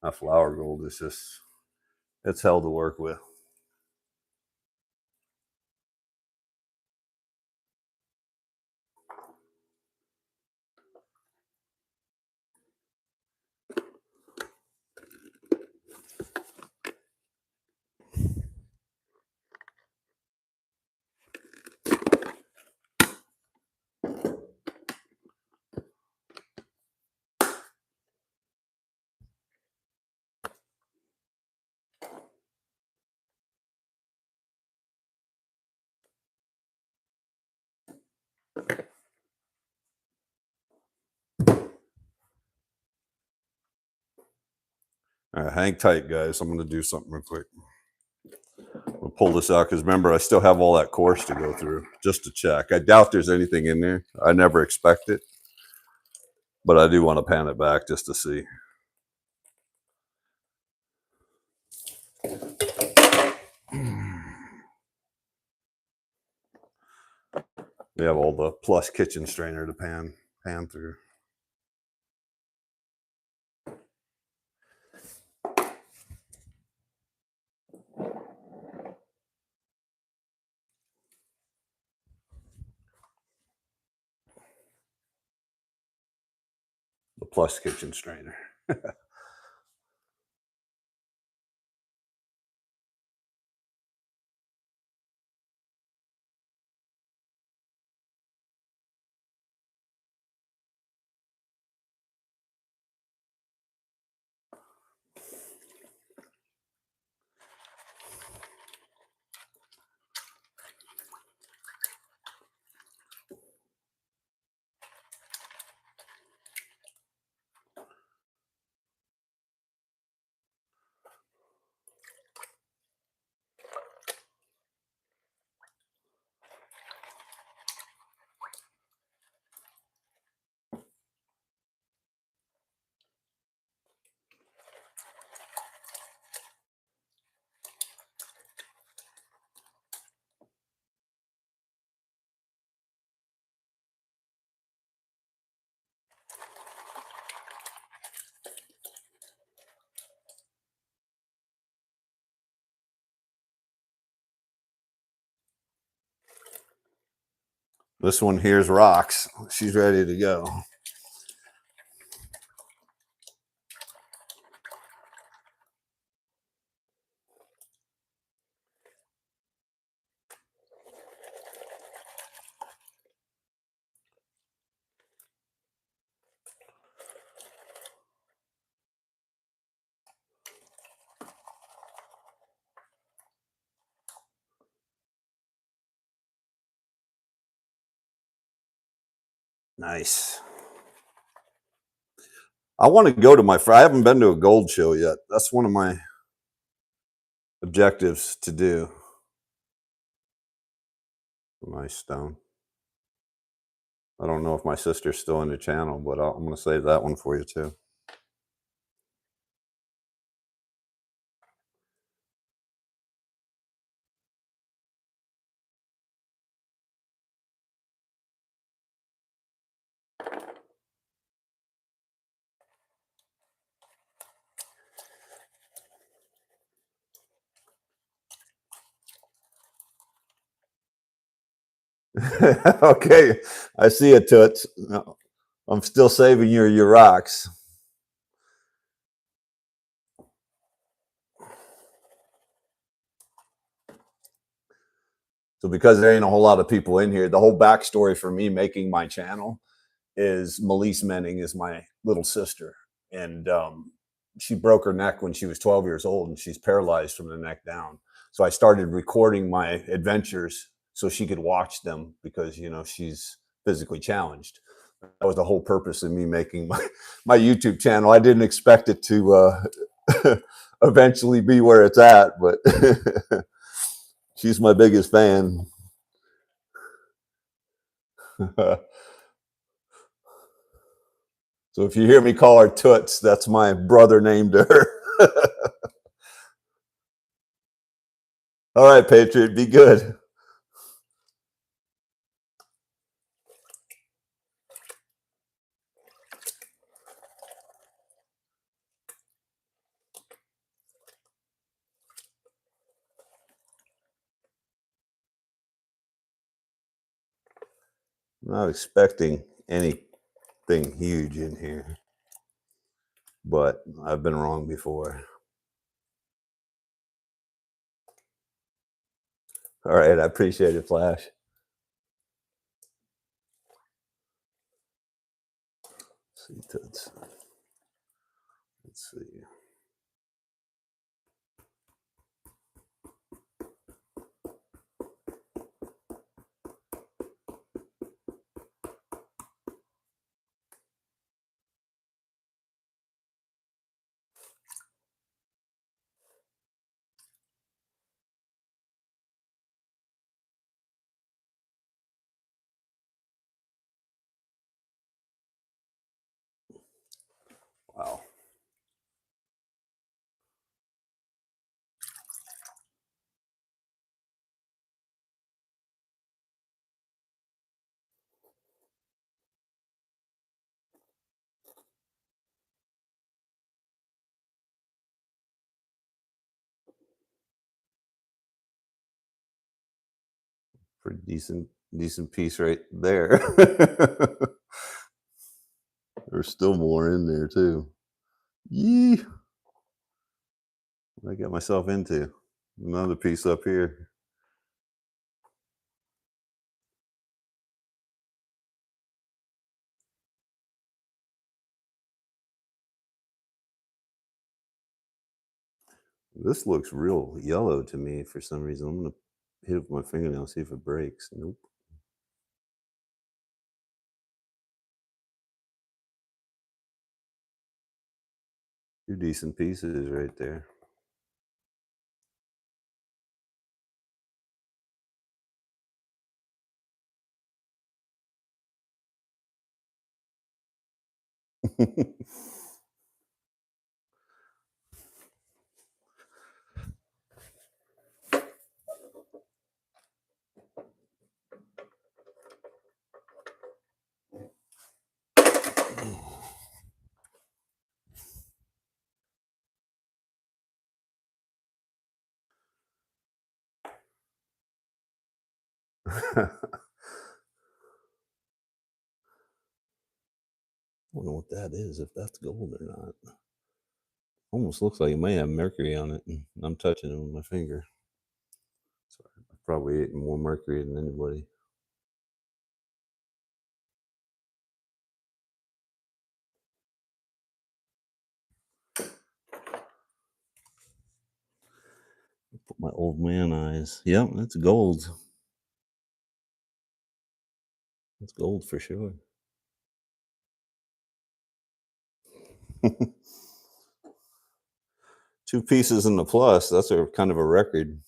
That flour gold is just, it's hell to work with. All right, hang tight, guys. I'm going to do something real quick. We'll pull this out because remember, I still have all that course to go through just to check. I doubt there's anything in there. I never expect it, but I do want to pan it back just to see. We have all the plus kitchen strainer to pan through. The plus kitchen strainer. This one here's rocks. She's ready to go. Nice. I want to go to I haven't been to a gold show yet. That's one of my objectives to do. Nice stone. I don't know if my sister's still in the channel, but I'm going to save that one for you too. Okay, I see it, Toots. No, I'm still saving your rocks. So because there ain't a whole lot of people in here, the whole backstory for me making my channel is Melise Menning is my little sister. And she broke her neck when she was 12 years old and she's paralyzed from the neck down. So I started recording my adventures so she could watch them because, you know, she's physically challenged. That was the whole purpose of me making my YouTube channel. I didn't expect it to eventually be where it's at, but she's my biggest fan. So if you hear me call her Toots, that's my brother named her. All right, Patriot, be good. Not expecting anything huge in here, but I've been wrong before. All right, I appreciate it, Flash. See, let's see. Wow. Pretty decent piece right there. There's still more in there too. Yee! What I got myself into. Another piece up here. This looks real yellow to me for some reason. I'm gonna hit it with my fingernail, see if it breaks. Nope. Two decent pieces right there. I don't know what that is, if that's gold or not. Almost looks like it may have mercury on it, and I'm touching it with my finger. So I probably ate more mercury than anybody. Put my old man eyes. Yep, that's gold. That's gold for sure. Two pieces in the plus. That's a kind of a record.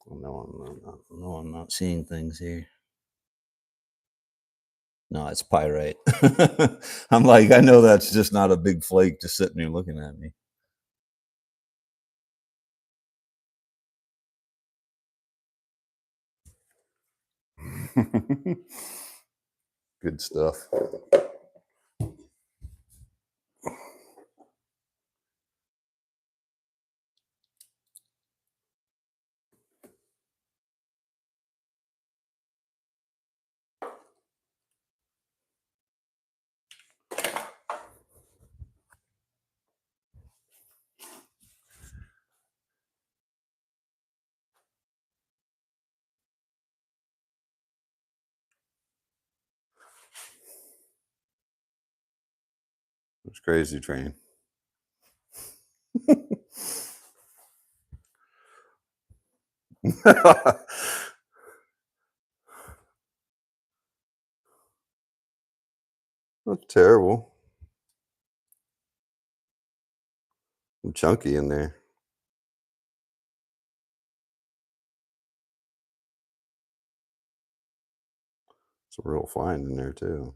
Oh, no, I'm not seeing things here. No, it's pyrite. I'm like, I know that's just not a big flake just sitting there looking at me. Good stuff. It's crazy train. That's terrible. I'm chunky in there. It's a real find in there too.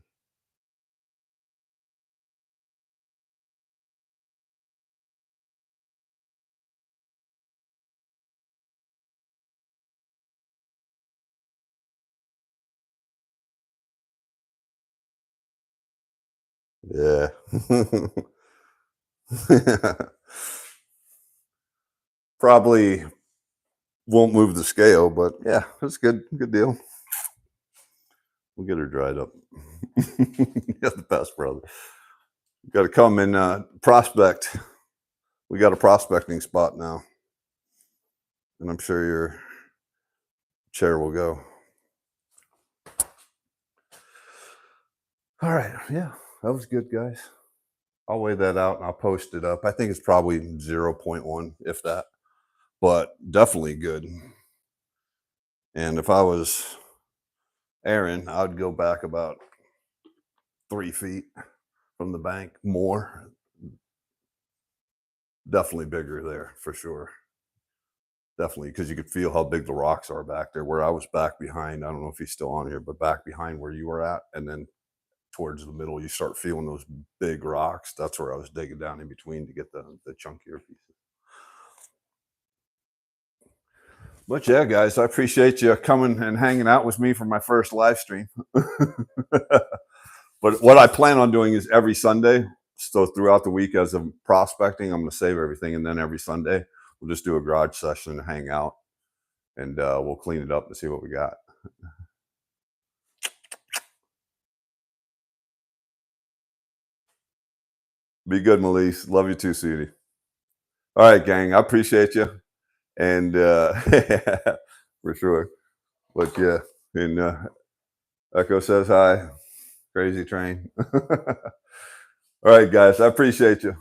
Yeah. Probably won't move the scale, but yeah, that's good. Good deal. We'll get her dried up. You're the best, brother. You got to come and prospect. We got a prospecting spot now, and I'm sure your chair will go. All right. Yeah, that was good, guys. I'll weigh that out and I'll post it up. I think it's probably zero point 0.1, if that, but definitely good. And if I was Aaron, I'd go back about 3 feet from the bank more. Definitely bigger there for sure. Definitely, because you could feel how big the rocks are back there. Where I was back behind, I don't know if he's still on here, but back behind where you were at, and then towards the middle, you start feeling those big rocks. That's where I was digging down in between to get the chunkier pieces. But yeah, guys, I appreciate you coming and hanging out with me for my first live stream. But what I plan on doing is every Sunday. So throughout the week, as I'm prospecting, I'm going to save everything, and then every Sunday we'll just do a garage session and hang out, and we'll clean it up and see what we got. Be good, Melise. Love you too, sweetie. All right, gang. I appreciate you, and for sure. But yeah, and Echo says hi. Crazy train. All right, guys. I appreciate you.